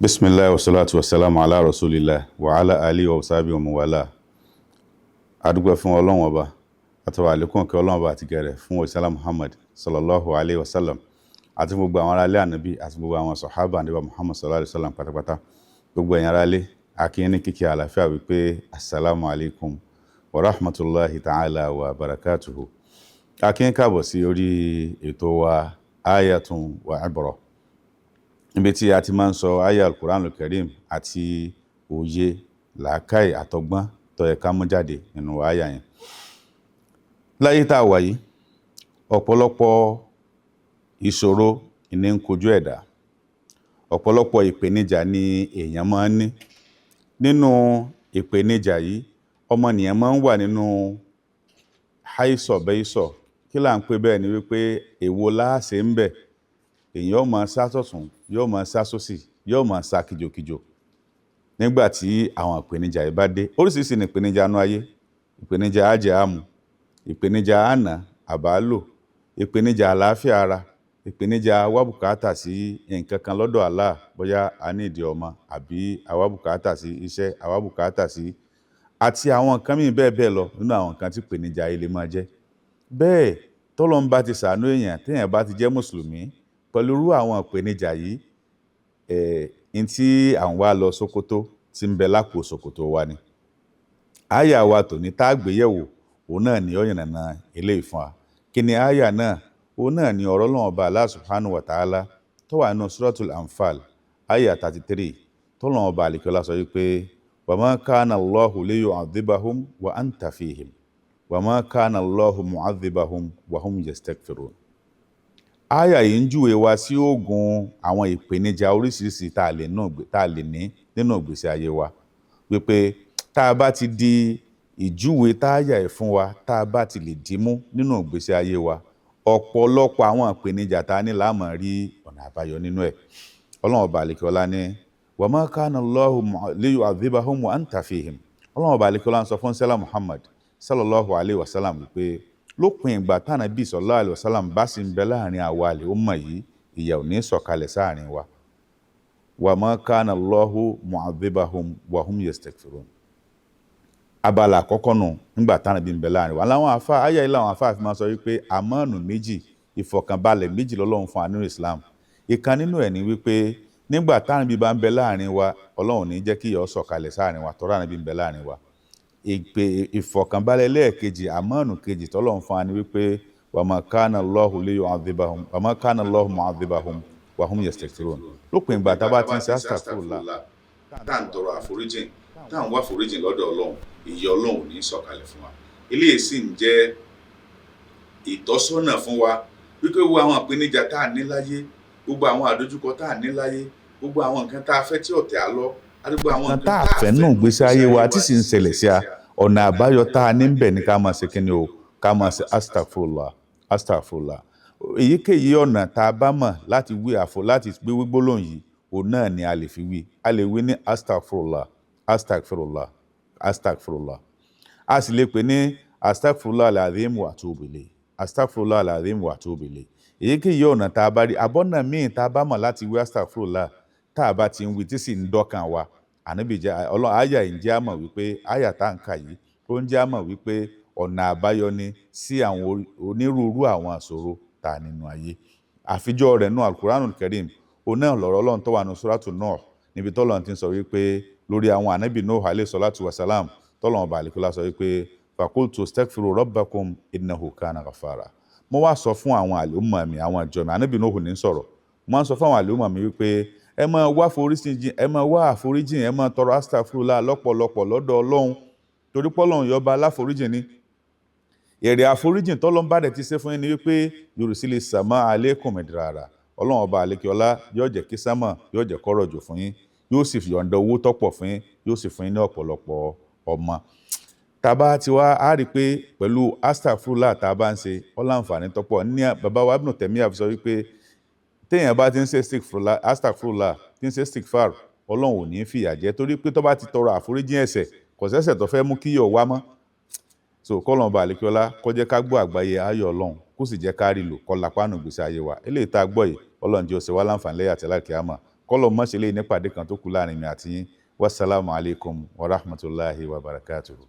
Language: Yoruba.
Bismillah wa salatu wa salamu ala rasulillah wa ala alihi wa sahbihi wa mawala. Adúgbò fún Ọlọ́run Ọba àtọwà àlékún kí Ọlọ́run Ọba àti gẹ̀rẹ̀ fún òṣìṣẹ́lá Muhammad sallallahu alaihi wasallam àti gbogbo àwọn ará ilé Ànábì àti gbogbo àwọn sàhábà Ànábì Muhammad sallallahu alaihi wasallam pátápátá. Gbogbo ẹ̀yin ará ilé a kí yín ní kíkí àlàáfíà wípé assalamu alaikum wa rahmatullahi ta'ala wa barakatuhu. A kí yín káàbọ̀ sí orí ètò wa Ayatun wa Ibra, níbi tí a ti máa ń sọ àyá al-Qur'an al-Karim àti òye làákàì àtọgbọ́n tó yẹ ká mú jáde nínú àyá yẹn. Láyé tá a wà yìí, ọ̀pọ̀lọpọ̀ ìṣòro ní ń kojú ẹ̀dá, ọ̀pọ̀lọpọ̀ ìpèníjà ni èèyàn máa ń ní. Nínú ìpèníjà yìí, ọmọnìyàn máa ń wà nínú háìsọ̀ bẹ́ìsọ̀. Kí là ń pè bẹ́ẹ̀ ni wípé èwo láàṣẹ ń bẹ̀, èèyàn ó máa sá sọ́tùn, yóò máa sá sósì, yóò máa sá kìjokìjo nígbà tí àwọn ìpèníjà yìí bá dé. Oríṣiríṣi ni ìpèníjà inú ayé: ìpèníjà àjẹ àmù, ìpèníjà àná àbálò, ìpèníjà àlàáfíà ara, ìpèníjà àwábùkátà sí nǹkan kan lọ́dọ̀ Allah, bóyá a ní ìdí ọmọ àbí àwábùkátà sí iṣẹ́, àwábùkátà sí àti àwọn nǹkan míì bẹ́ẹ̀ bẹ́ẹ̀ lọ nínú àwọn nǹkan tí ìpèníjà yìí lè máa jẹ́. Bẹ́ẹ̀ tọ́lọ́run bá ti ṣàánú èèyàn, téèyàn bá ti jẹ́ mùsùlùmí, pẹ̀lú irú àwọn ìpèníjà yìí, in tí à ń wá lọ Sókótó tí ń bẹ lápò Sókótó wa ni. Àyá wa tòní tá a gbé yẹ̀wò, òun náà ni ó yànnàná eléyìí fún wa. Kí ni àyá náà? Òun náà ni ọ̀rọ̀ Ọlọ́run Ọba Allah subhanahu wa ta'ala tó wà nínú Suratul Anfal, àyá 33, tọ́lọ́run Ọba àlekíọ́lá sọ wípé wa ma kana Allahu liyu'adhibahum wa anta fihim wa ma kana Allahu mu'adhibahum wa hum yastaghfirun. Àyá yìí ń júwe wa sí oògùn àwọn ìpèníjà oríṣiríṣi tá a lè ní nínú ìgbésí ayé wa, wípé tá a bá ti di ìjúwe táyà ẹ̀ fún wa, tá a bá ti lè dìímú nínú ìgbésí ayé wa, ọ̀pọ̀lọpọ̀ àwọn ìpèníjà tá a ní la máa rí ọ̀nà àbáyọ nínú ẹ̀. Ọlọ́run Ọba àlekíọ́lá ní wa ma kana Allahu liyu'adhibahum wa anta fihim. Ọlọ́run Ọba àlekíọ́lá ń sọ fún sẹ́lá Muhammad sallallahu alaihi wasallam wípé lópin ìgbà tánàbí sallallahu alaihi wasallam bá sì ń bẹ láàrin àwa àlè ó mọ̀ yìí, ìyà ò ní sọ̀kalẹ̀ sáàrin wa. Wa ma kana Allahu mu'adhibahum wa hum yastaghfirun. Abala àkọ́kọ́ nù nígbà tánàbí ń bẹ láàrin wa. Láwọn àfáà, àyá yìí làwọn àfáà fi máa sọ wípé àmánù méjì, ìfọ̀kànbalẹ̀ méjì lọ́lọ́run fún wa nínú Islam. Ìkan nínú ẹ̀ ni wípé nígbà tánàbí bá ń bẹ láàrin wa, Ọlọ́run ní jẹ́ kí ìyà ó sọ̀kalẹ̀ sáàrin wa tọ́ra nàbí ń bẹ láàrin wa. Ìfọ̀kànbalẹ̀ lẹ́ẹ̀kejì, àmánù kejì tọ́lọ́run fún wa ni wípé wa ma kana Allahu liyu'adhibahum wa ma kana Allahu mu'adhibahum wa hum yastaghfirun. Lópin ìgbà tá a bá ti ń ṣe astaghfirullah, tá à ń tọrọ àforíjìn, tá à ń wá àforíjìn lọ́dọ̀ Ọlọ́run, ìyà Ọlọ́run ò ní sọ̀kalẹ̀ fún wa. Eléyìí sì ń jẹ́ ìtọ́sọ́nà fún wa wípé gbogbo àwọn ìpèníjà tá à ní láyé, gbogbo àwọn àdójúkọ tá à ní láyé, gbogbo àwọn nǹkan tá a fẹ́ tí ọ̀tẹ̀ á lọ, àdúgbò àwọn nǹkan tá a fẹ́ nù gbésí ayé wa tí sì ń ṣẹlẹ̀ sí a, ọ̀nà àbáyọ tá a ní ń bẹ̀ ní ká máa ṣe kíni o, ká máa ṣe astaghfirullah, astaghfirullah. Èyíkéyìí ọ̀nà tá a bá mọ̀ láti wí láti gbé gbólóhùn yìí, òun náà ni a lè fi wí. A lè wí ní astaghfirullah, astaghfirullah, astaghfirullah. A sì lè pè ní astaghfirullah al-azim wa atubu ilayh, astaghfirullah al-azim wa atubu ilayh. Èyíkéyìí ọ̀nà tá a bá rí, àbọ̀nà míì tá a bá mọ̀ láti wí astaghfirullah, tá a bá ti ń wí tí sì ń dọ́kàn wa, ànábì jẹ́ Ọlọ́run àyá yìí ń jẹ́ àmọ̀ wípé àyá tá ń kà yìí ó ń jẹ́ àmọ̀ wípé ọ̀nà àbáyọ ni sí àwọn onírúurú àwọn àṣòro tá a nínú ayé. Àfijọ́ rẹ̀ nínú al-Qur'an al-Karim, òun náà lọ̀rọ̀ Ọlọ́run tó wà nínú Suratu Nuh, níbi tọ́lọ́run ti ń sọ wípé lórí àwọn ànábì Nuh alayhi salatu wa salam, tọ́lọ́run Ọba àlekíọ́lá sọ wípé faqultu astaghfiru rabbakum innahu kana ghaffara. Mo wá sọ fún àwọn àlùmọ̀ mi, àwọn ìjọ mi, ànábì Nuh ní sọ̀rọ̀, mo wá sọ fún àwọn àlùmọ̀ mi wípé ẹ máa wá àforíjìn, ẹ máa tọrọ astaghfirullah lọ́pọ̀lọpọ̀ lọ́dọ̀ Ọlọ́run, torí pọ́lọ́run yọba aláforíjìn ni. Èrè àforíjìn tọ́lọ́run bá dẹ̀ ti ṣe fún yín ni wípé yurusili sama alaykum midrara. Ọlọ́run Ọba àlekíọ́lá yóò jẹ́ kí sámà, yóò jẹ́ kó rọ̀jò fún yín, yóò sì yọ̀ǹda owó tọ́pọ̀ fún yín, yóò sì fún yín ní ọ̀pọ̀lọpọ̀ ọmọ. Tàbá ti wá á rí pé pẹ̀lú astaghfirullah tá a bá ń ṣe ọláǹfààní tọ́pọ̀. Ní bàbá wa Ibn Taymiyyah sọ wípé téèyàn bá ti ń ṣe astaghfirullah, tí ń ṣe istighfar, Ọlọ́run ò ní fìyà jẹ, torí pé tó bá ti tọrọ àforíjìn ẹ̀ṣẹ̀, kò sẹ́ṣẹ̀ tó fẹ́ mú kí yọ̀ wá mọ́. So kọ́lọ́run Ọba àlekíọ́lá kó jẹ́ ká gbọ́ àgbáyé ayọ̀ Ọlọ́run, kó sì jẹ́ ká rí lò kó lápá nù gbèsè ayé wa. Eléyìí tá a gbọ́ yìí, Ọlọ́run jẹ́ ó ṣe wá láǹfààní lẹ́yìn àti lákìámà. kọ́lọ̀ mọ́ṣẹ́lẹ̀ nípàdé kan tó kù láàrin mi àti yín. Wassalamu alaikum wa rahmatullahi wa barakatuhu.